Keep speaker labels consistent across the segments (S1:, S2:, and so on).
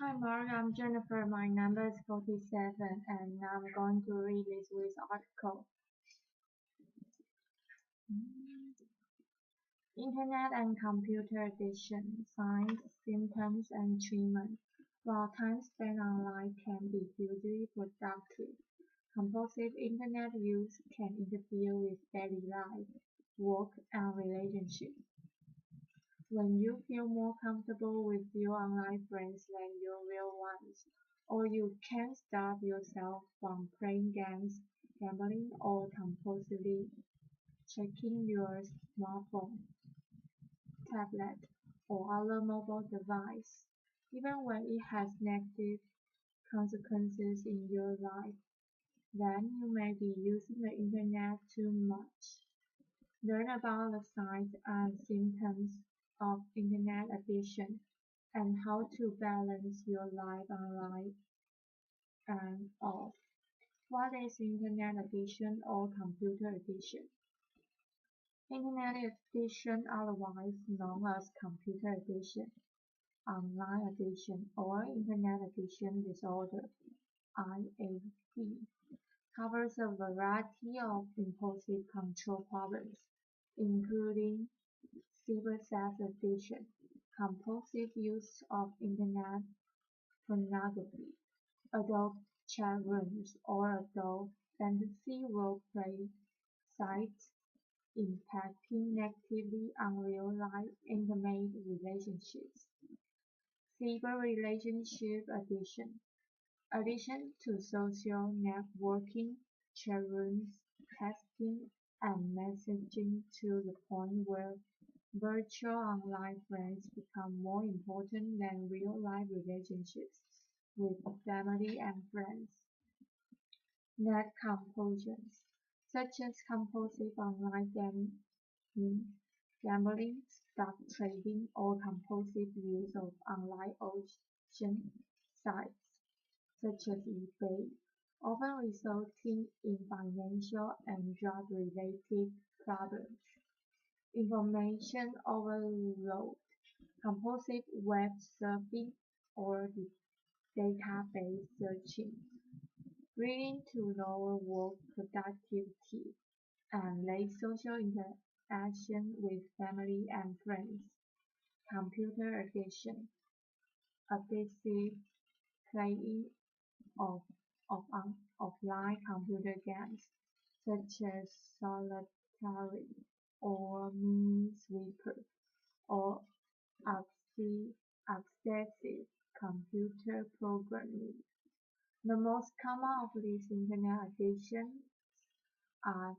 S1: Hi Mark, I'm Jennifer. My number is 47 and I'm going to read this week's article. Internet and computer addiction, signs, symptoms, and treatment. While time spent online can be hugely productive, compulsive internet use can interfere with daily life, work, and relationships. When you feel more comfortable with your online friends than your real ones, or you can't stop yourself from playing games, gambling, or compulsively checking your smartphone, tablet, or other mobile device, even when it has negative consequences in your life, then you may be using the internet too much. Learn about the signs and symptoms of internet addiction and how to balance your life online and off. What is internet addiction or computer addiction? Internet addiction, otherwise known as computer addiction, online addiction, or internet addiction disorder (IAD), covers a variety of impulsive control problems, including cyber-sex addiction, compulsive use of internet pornography, adult chat rooms, or adult fantasy role-play sites impacting negatively on real-life intimate relationships. Cyber relationship addiction. Addiction to social networking, chat rooms, texting, and messaging to the point where virtual online friends become more important than real-life relationships with family and friends. Net compulsions, such as compulsive online gambling, stock trading, or compulsive use of online auction sites, such as eBay, often resulting in financial and drug-related problems. Information overload, compulsive web surfing, or database searching, leading to lower work productivity and less social interaction with family and friends. Computer addiction, addictive playing of offline computer games, such as solitary or Minesweeper, or obsessive computer programming. The most common of these internet addictions are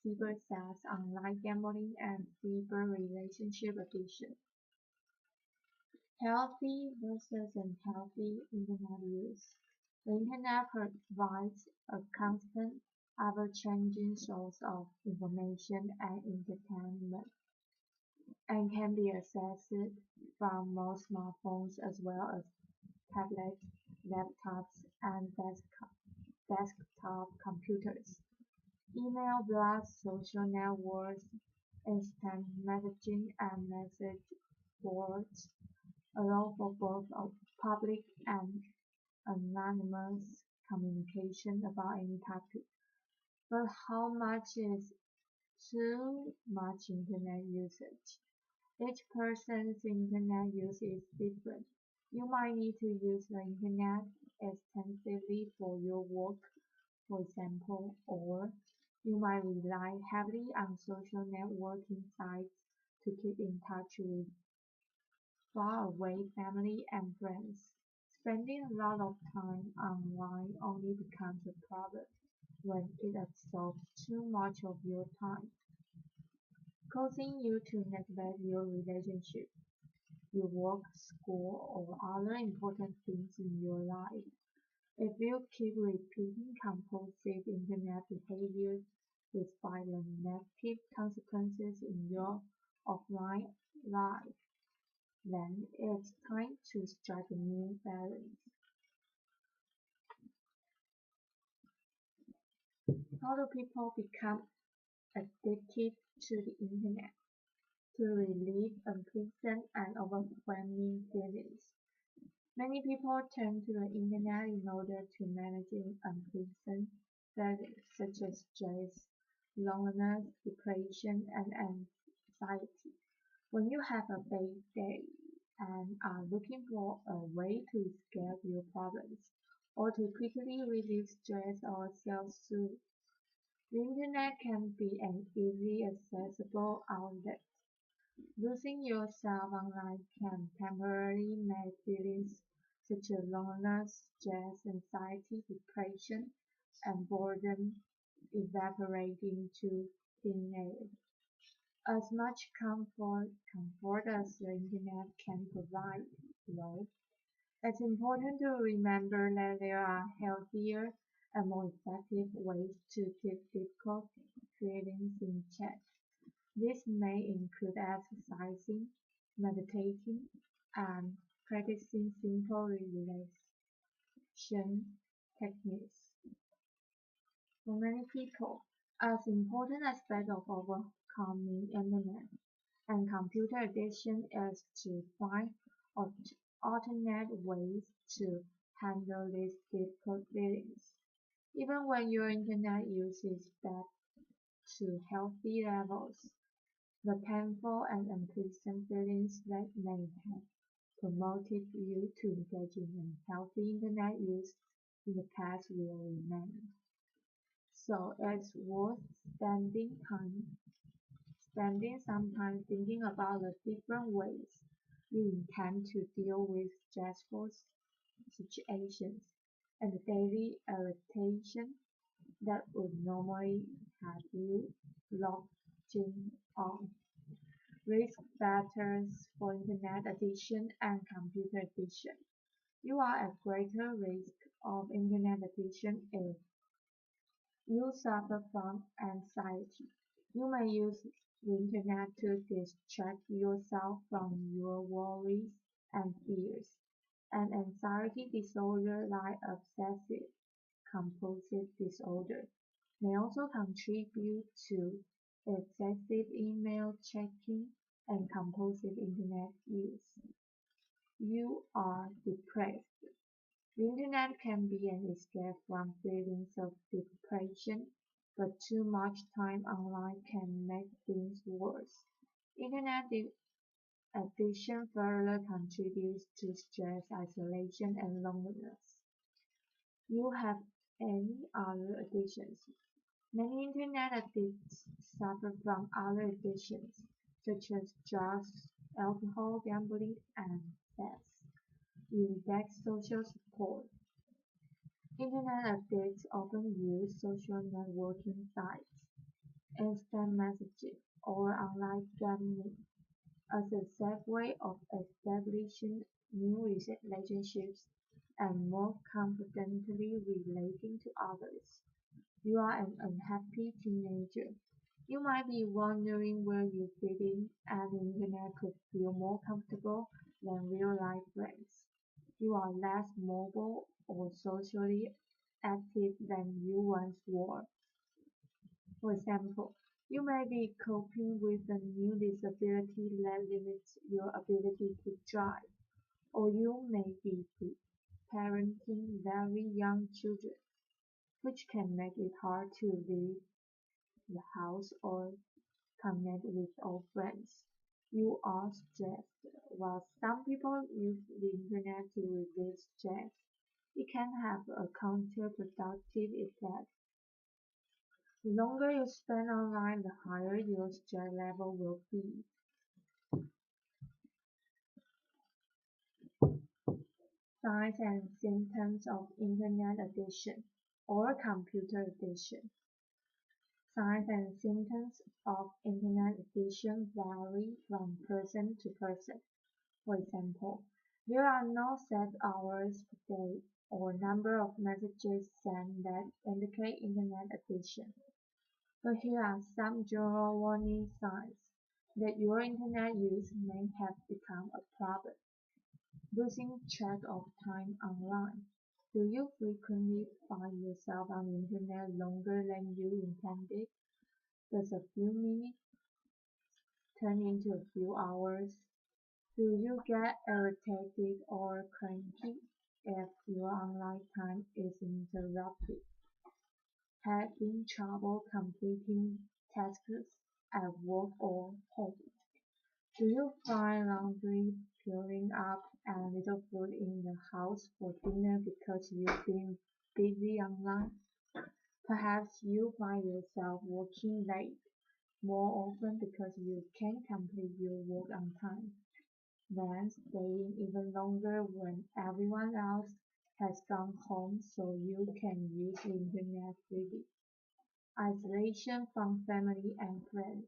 S1: cybersex, online gambling, and cyber relationship addiction. Healthy versus unhealthy internet use. The internet provides a constant, ever-changing source of information and entertainment, and can be accessed from most smartphones as well as tablets, laptops, and desktop computers. Email, blogs, social networks, instant messaging, and message boards allow for both public and anonymous communication about any topic. But how much is too much internet usage? Each person's internet use is different. You might need to use the internet extensively for your work, for example, or you might rely heavily on social networking sites to keep in touch with far-away family and friends. Spending a lot of time online only becomes a problem when it absorbs too much of your time, causing you to neglect your relationship, your work, school, or other important things in your life. If you keep repeating compulsive internet behaviors despite the negative consequences in your offline life, then it's time to strike a new balance. How do people become addicted to the internet? To relieve unpleasant and overwhelming feelings, Many people turn to the internet in order to manage unpleasant feelings such as stress, loneliness, depression, and anxiety. When you have a bad day and are looking for a way to escape your problems or to quickly relieve stress or self-soothe, the internet can be an easily accessible outlet. Losing yourself online can temporarily make feelings such as loneliness, stress, anxiety, depression, and boredom evaporate into thin air. As much comfort as the internet can provide, though, it's important to remember that there are healthier and more effective ways to keep difficult feelings in check. This may include exercising, meditating, and practicing simple relaxation techniques. For many people, as important aspect of overcoming internet and computer addiction is to find alternate ways to handle these difficult feelings. Even when your internet use is back to healthy levels, the painful and unpleasant feelings that may have promoted you to engage in unhealthy internet use in the past will remain. So it's worth spending some time thinking about the different ways you intend to deal with stressful situations and the daily irritation that would normally have you logging on. Risk factors for internet addiction and computer addiction. You are at greater risk of internet addiction if you suffer from anxiety. You may use the internet to distract yourself from your worries and fears. An anxiety disorder like obsessive compulsive disorder may also contribute to excessive email checking and compulsive internet use. You are depressed. The internet can be an escape from feelings of depression, but too much time online can make things worse. Internet addiction further contributes to stress, isolation, and loneliness. You have any other addictions? Many internet addicts suffer from other addictions, such as drugs, alcohol, gambling, and sex. You lack social support. Internet addicts often use social networking sites, instant messaging, or online gaming as a safe way of establishing new relationships and more confidently relating to others. You are an unhappy teenager. You might be wondering where you fit in, and the internet could feel more comfortable than real-life friends. You are less mobile or socially active than you once were. For example, you may be coping with a new disability that limits your ability to drive, or you may be parenting very young children, which can make it hard to leave the house or connect with old friends. You are stressed. While some people use the internet to relieve stress, it can have a counterproductive effect. The longer you spend online, the higher your stress level will be. Signs and symptoms of internet addiction or computer addiction. Signs and symptoms of internet addiction vary from person to person. For example, there are no set hours per day or number of messages sent that indicate internet addiction. But here are some general warning signs that your internet use may have become a problem. Losing track of time online. Do you frequently find yourself on the internet longer than you intended? Does a few minutes turn into a few hours? Do you get irritated or cranky if your online time is interrupted? Having trouble completing tasks at work or home? Do you find laundry piling up and little food in the house for dinner because you've been busy online? Perhaps you find yourself working late more often because you can't complete your work on time, then staying even longer when everyone else has gone home so you can use the internet freely. Isolation from family and friends.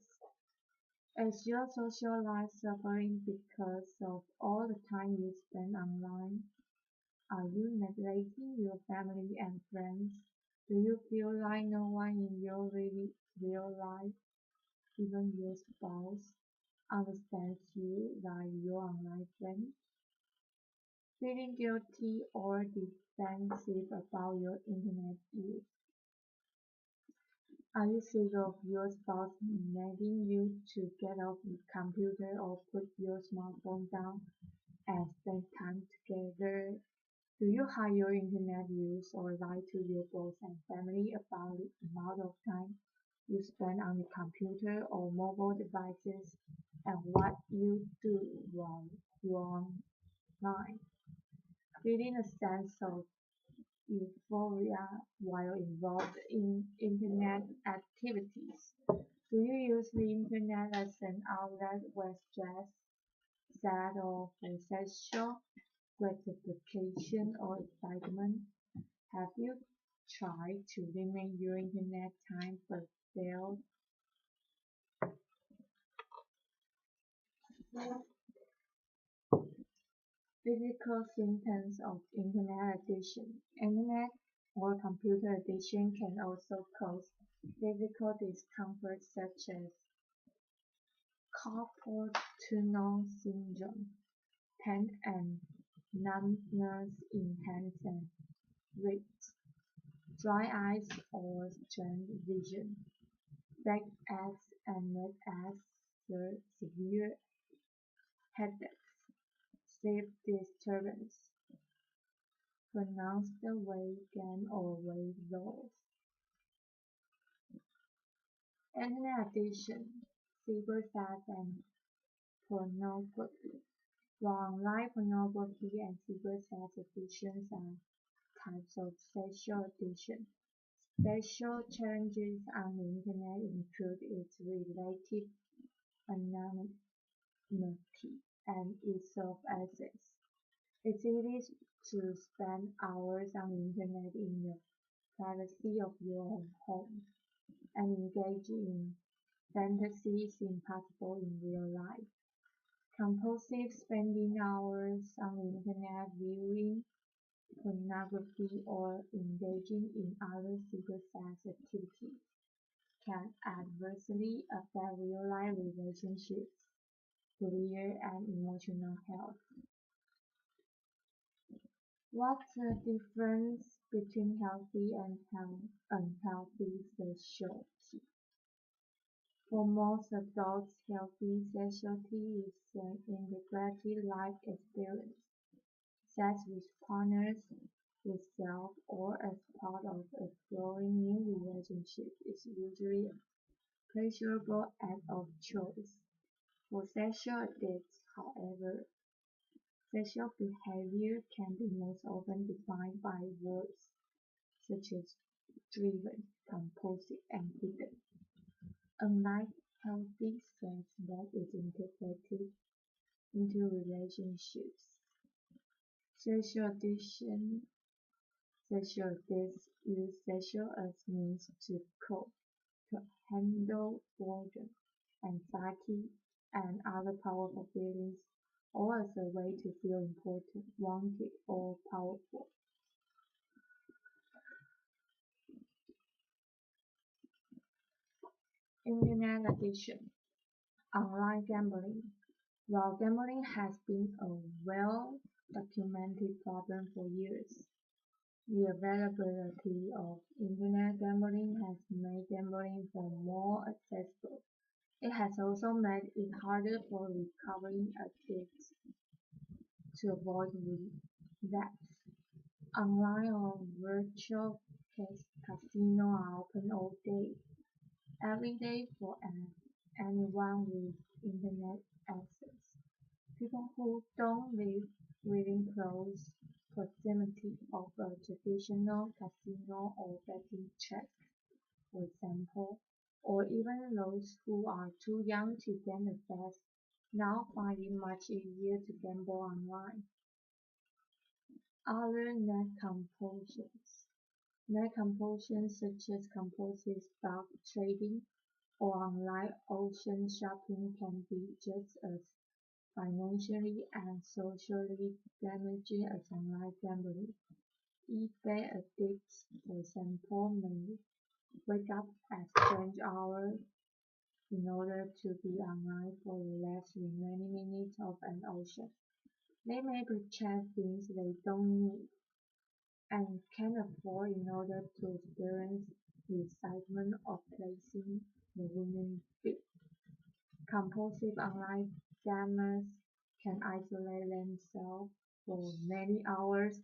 S1: Is your social life suffering because of all the time you spend online? Are you neglecting your family and friends? Do you feel like no one in your real life, even your spouse, understands you like your online friend? Feeling guilty or defensive about your internet use? Are you sick of your spouse nagging you to get off the computer or put your smartphone down and spend time together? Do you hide your internet use or lie to your boss and family about the amount of time you spend on the computer or mobile devices and what you do while you're online? Feeling a sense of euphoria while involved in internet activities. Do you use the internet as an outlet when stressed, sad, or for sexual gratification or excitement? Have you tried to limit your internet time but failed? Physical symptoms of internet addiction. Internet or computer addiction can also cause physical discomfort such as carpal tunnel syndrome, pain and numbness in hands and wrists, dry eyes or strained vision, back aches and neck aches, severe headaches, sleep disturbance, pronounced weight gain or weight loss. Internet addiction, cybersex and pornography. While online pornography and cybersex addictions are types of sexual addiction, special challenges on the internet include its relative anonymity and ease of access. It's easy to spend hours on the internet in the privacy of your own home and engage in fantasies impossible in real life. Compulsive spending hours on the internet viewing pornography or engaging in other cybersex activities can adversely affect real-life relationships, career, and emotional health. What's the difference between healthy and unhealthy sexuality? For most adults, healthy sexuality is an integrated life experience. Sex with partners, with self, or as part of exploring new relationships is usually a pleasurable act of choice. For sexual addicts, however, sexual behavior can be most often defined by words such as driven, compulsive, and hidden. Unlike healthy sex that is integrated into relationships, sexual addiction sexual addicts use sexual as means to cope, to handle boredom, anxiety, and other powerful feelings, or as a way to feel important, wanted, or powerful. Internet addiction, online gambling. While gambling has been a well-documented problem for years, the availability of internet gambling has made gambling more accessible. It has also made it harder for recovering addicts to avoid relapse. Online or virtual casinos are open all day, every day for anyone with internet access. People who don't live within close proximity of a traditional casino or betting track, for example, or even those who are too young to get access, now find it much easier to gamble online. Other net compulsions. Net compulsions such as compulsive stock trading or online auction shopping can be just as financially and socially damaging as online gambling. eBay addicts, for example, may wake up at strange hours in order to be online for the last remaining minutes of an auction. They may purchase things they don't need and can afford in order to experience the excitement of placing the winning bid. Compulsive online gamers can isolate themselves for many hours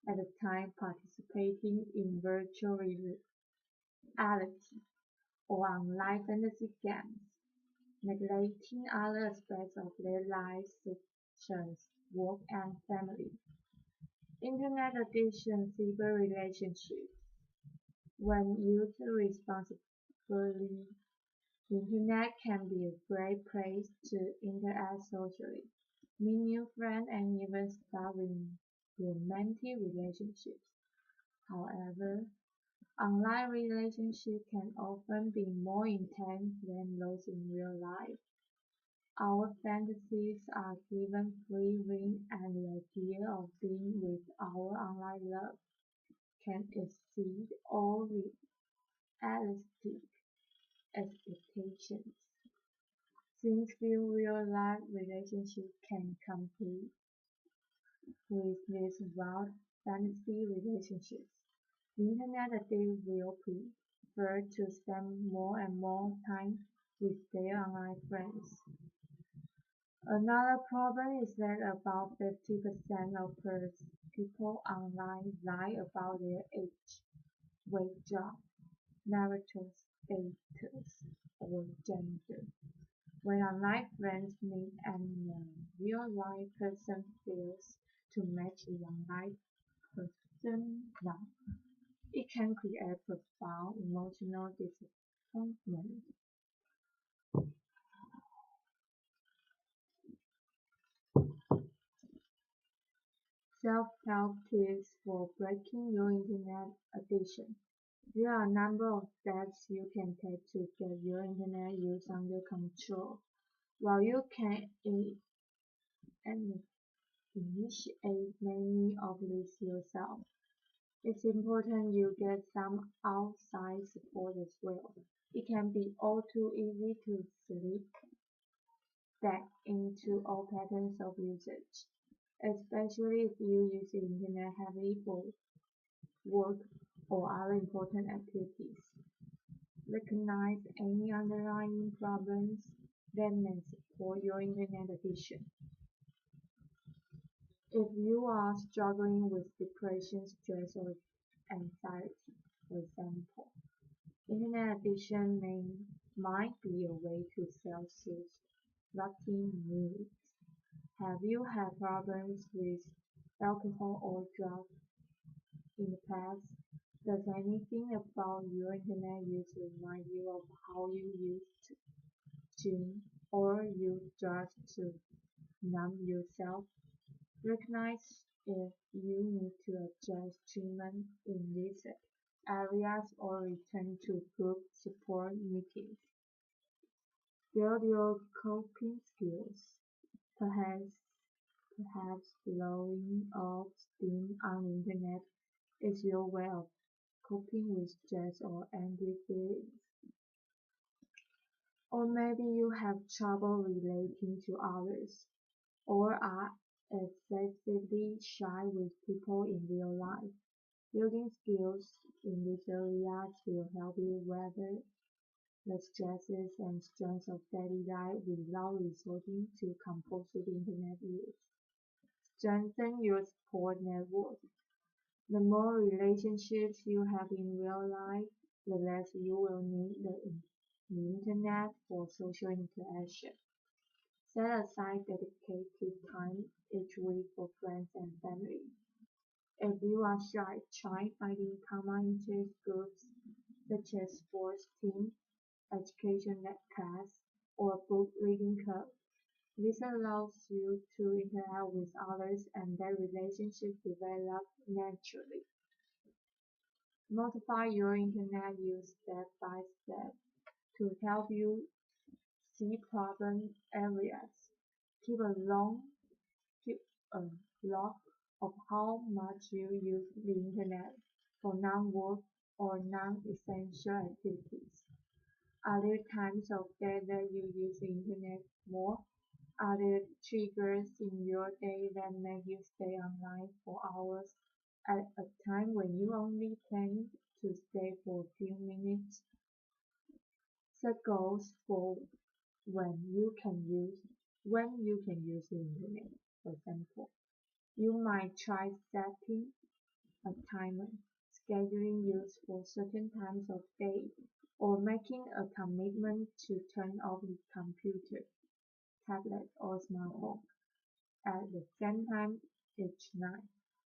S1: at a time participating in virtual reality or online fantasy games, neglecting other aspects of their lives such as work and family. Internet addiction, cyber relationships. When used responsibly, the internet can be a great place to interact socially, meet new friends, and even start romantic relationships. However, online relationships can often be more intense than those in real life. Our fantasies are given free rein and the idea of being with our online love can exceed all realistic expectations. Since few real-life relationships can compete with these wild fantasy relationships, the internet addict will prefer to spend more and more time with their online friends. Another problem is that about 50% of people online lie about their age, weight, job, marital status, or gender. When online friends meet and a real-life person fails to match the online persona, it can create profound emotional disappointment. Self-help tips for breaking your internet addiction. There are a number of steps you can take to get your internet use under control. While you can and initiate many of these yourself, it's important you get some outside support as well. It can be all too easy to slip back into old patterns of usage, especially if you use the internet heavily for work or other important activities. Recognize any underlying problems that may support your internet addiction. If you are struggling with depression, stress, or anxiety, for example, internet addiction might be a way to self-soothe rocky moods. Have you had problems with alcohol or drugs in the past? Does anything about your internet use remind you of how you used to gym or use drugs to numb yourself? Recognize if you need to adjust treatment in these areas or return to group support meetings. Build your coping skills. Perhaps, perhaps blowing off steam on the internet is your way of coping with stress or angry feelings. Or maybe you have trouble relating to others, or are excessively shy with people in real life. Building skills in these areas will help you weather the stresses and strains of daily life without resorting to compulsive internet use. Strengthen your support network. The more relationships you have in real life, the less you will need the internet for social interaction. Set aside dedicated time each week for friends and family. If you are shy, try finding common interest groups such as sports team, education class, or book reading club. This allows you to interact with others and let relationships develop naturally. Modify your internet use step by step to help you see problem areas. Keep a long keep a log of how much you use the internet for non-work or non-essential activities. Are there times of day that you use the internet more? Are there triggers in your day that make you stay online for hours at a time when you only plan to stay for a few minutes? Set goals for when you can use the internet. For example, you might try setting a timer, scheduling use for certain times of day, or making a commitment to turn off the computer, tablet, or smartphone at the same time each night.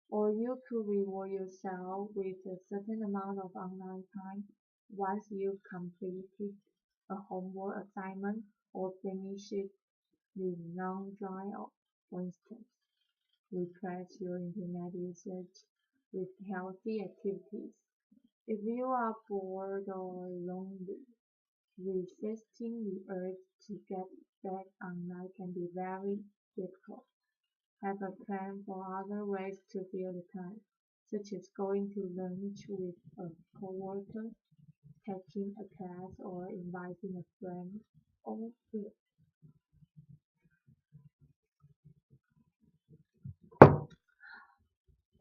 S1: Or you could reward yourself with a certain amount of online time once you've completed a homework assignment or finished the long drive. For instance, replace your internet usage with healthy activities. If you are bored or lonely, resisting the urge to get back online can be very difficult. Have a plan for other ways to fill the time, such as going to lunch with a coworker, taking a class, or inviting a friend over.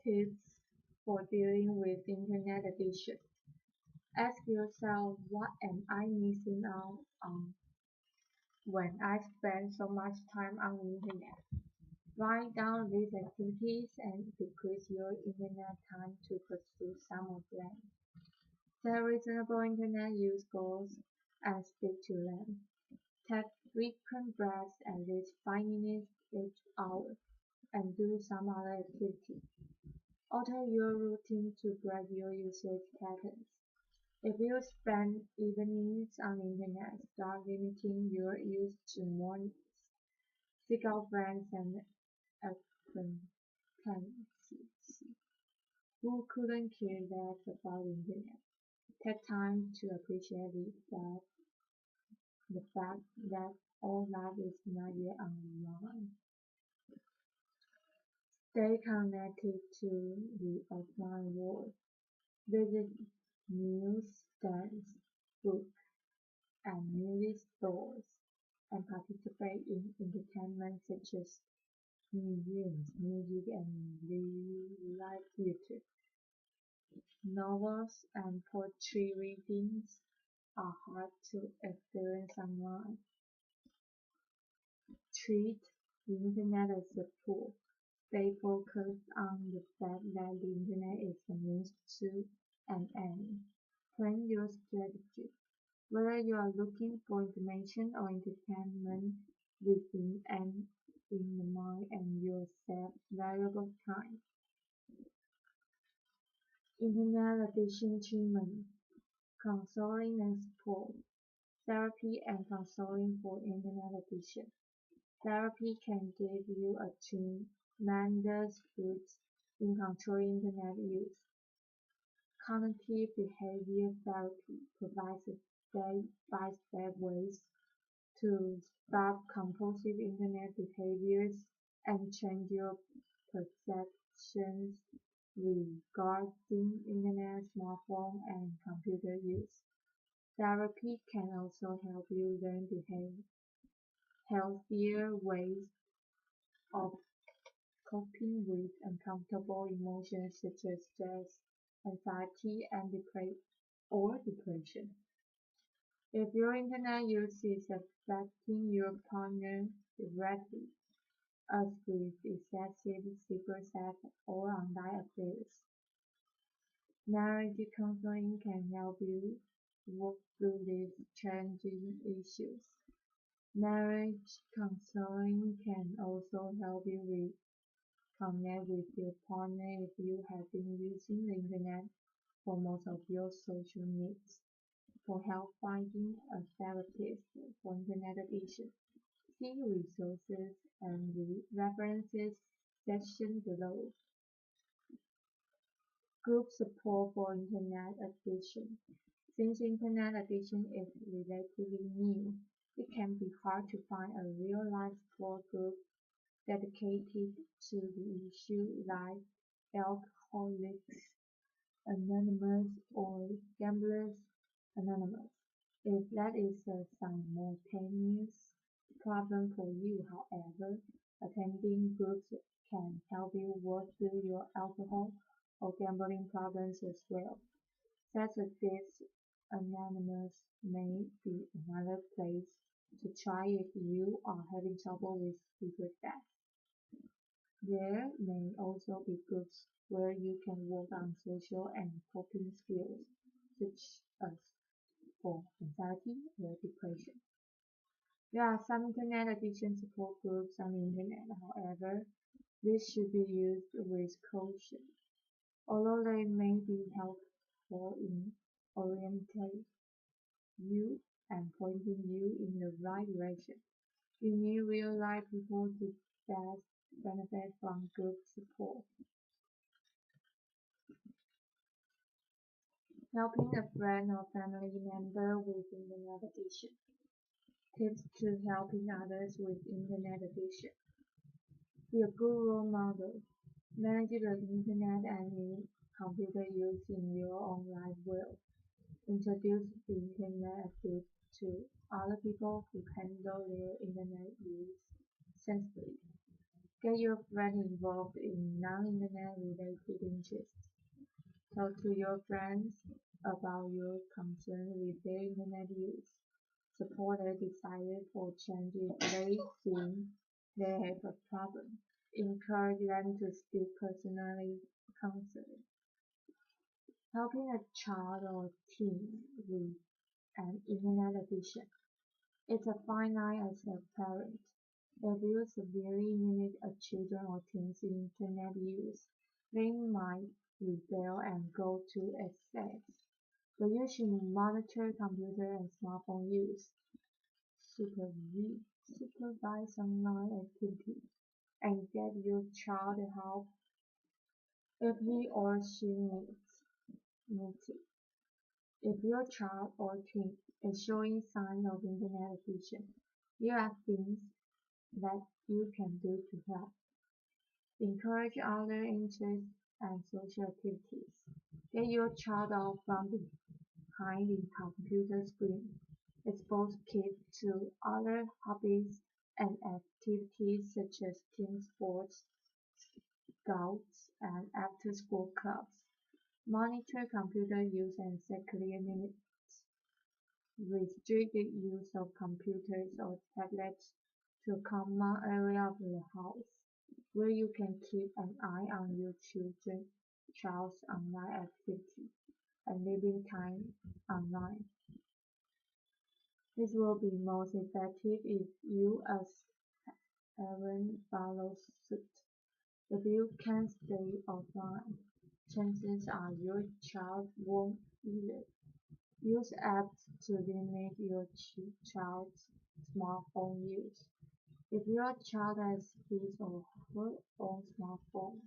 S1: Tips for dealing with internet addiction. Ask yourself, what am I missing out on when I spend so much time on the internet? Write down these activities and decrease your internet time to pursue some of them. Set reasonable internet use goals and stick to them. Take frequent breaks at least 5 minutes each hour and do some other activity. Alter your routine to break your usage patterns. If you spend evenings on the internet, start limiting your use to mornings. Seek out friends and acquaintances who couldn't care less about the internet. Take time to appreciate the fact that all life is not yet online. Stay connected to the offline world. Visit newsstands, book and movie stores, and participate in entertainment such as museums, music, and live theater. Novels and poetry readings are hard to experience online. Treat the internet as a tool. Stay focused on the fact that the internet is a means to an end. Plan your strategy. Whether you are looking for information or entertainment within and in the mind and your save valuable time. Internet addiction treatment, counseling and support, therapy and counseling for internet addiction. Therapy can give you a tremendous boost in controlling internet use. Cognitive behavior therapy provides step-by-step ways to stop compulsive internet behaviors and change your perceptions regarding internet, smartphone, and computer use. Therapy can also help you learn healthier ways of coping with uncomfortable emotions such as stress, anxiety, and depression. If your internet use is affecting your partner directly, as with excessive secret sex or online affairs, marriage counseling can help you work through these challenging issues. Marriage counseling can also help you reconnect with your partner if you have been using the internet for most of your social needs. For help finding a therapist for internet addiction, see resources and references section below. Group support for internet addiction. Since internet addiction is relatively new, it can be hard to find a real-life support group dedicated to the issue like Alcoholics Anonymous or Gamblers Anonymous. If that is a simultaneous problem for you, however, attending groups can help you work through your alcohol or gambling problems as well. Such as this Anonymous may be another place to try if you are having trouble with secret sex. There may also be groups where you can work on social and coping skills, such as for anxiety or depression. There are some internet addiction support groups on the internet, however, these should be used with caution. Although they may be helpful in orienting you and pointing you in the right direction, you need real-life people to best benefit from group support. Helping a friend or family member with internet addiction. Tips to helping others with internet addiction. Be a good role model. Manage the internet and computer use in your own life well. Introduce the internet abuse to other people who handle their internet use sensibly. Get your friend involved in non-internet related interests. Talk to your friends about your concern with their internet use. Support their desire for change if they think they have a problem. Encourage them to speak personally concerned. Helping a child or teen with an internet addiction. It's a fine line as a parent. If you severely limit a children or teen's internet use, they might rebel and go to excess. But you should monitor computer and smartphone use, supervise online activity, and get your child help if he or she needs it. If your child or teen is showing signs of internet addiction, here are things that you can do to help. Encourage other interests and social activities. Get your child off from behind the computer screen. Expose kids to other hobbies and activities such as team sports, scouts, and after-school clubs. Monitor computer use and set clear limits. Restrict the use of computers or tablets to a common area of the house, where you can keep an eye on your child's online activity and living time online. This will be most effective if you as parent follow suit. If you can stay offline, chances are your child won't either. Use apps to limit your child's smartphone use. If your child has his or her own smartphone,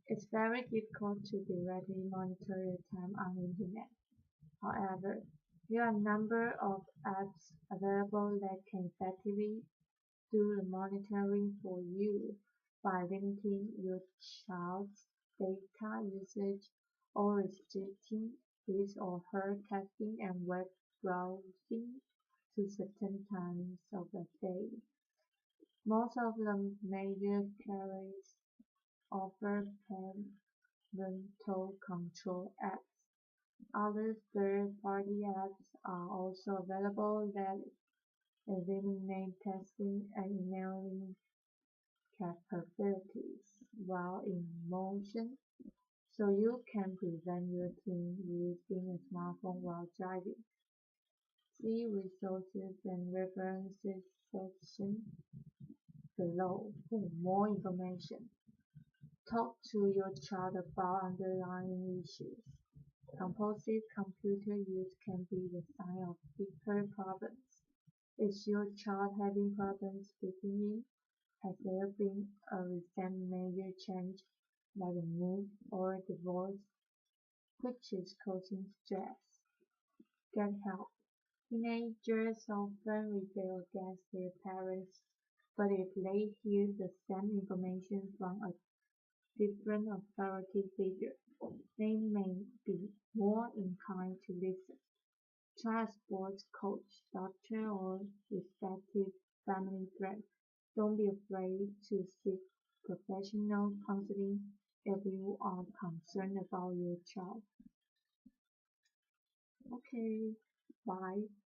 S1: it's very difficult to directly monitor their time on the internet. However, there are a number of apps available that can effectively do the monitoring for you by limiting your child's data usage or restricting his or her texting and web browsing to certain times of the day. Most of the major carriers offer parental control apps Other third-party apps are also available that eliminate texting and emailing capabilities while in motion, so you can prevent your team using a smartphone while driving. See resources and references section below for more information. Talk to your child about underlying issues. Compulsive computer use can be the sign of deeper problems. Is your child having problems speaking in? Has there been a recent major change like a move or a divorce which is causing stress? Get help. Teenagers often rebel against their parents, but if they hear the same information from a different authority figure, they may be more inclined to listen. Try a sports coach, doctor, or respected family friend. Don't be afraid to seek professional counseling if you are concerned about your child. Okay, bye.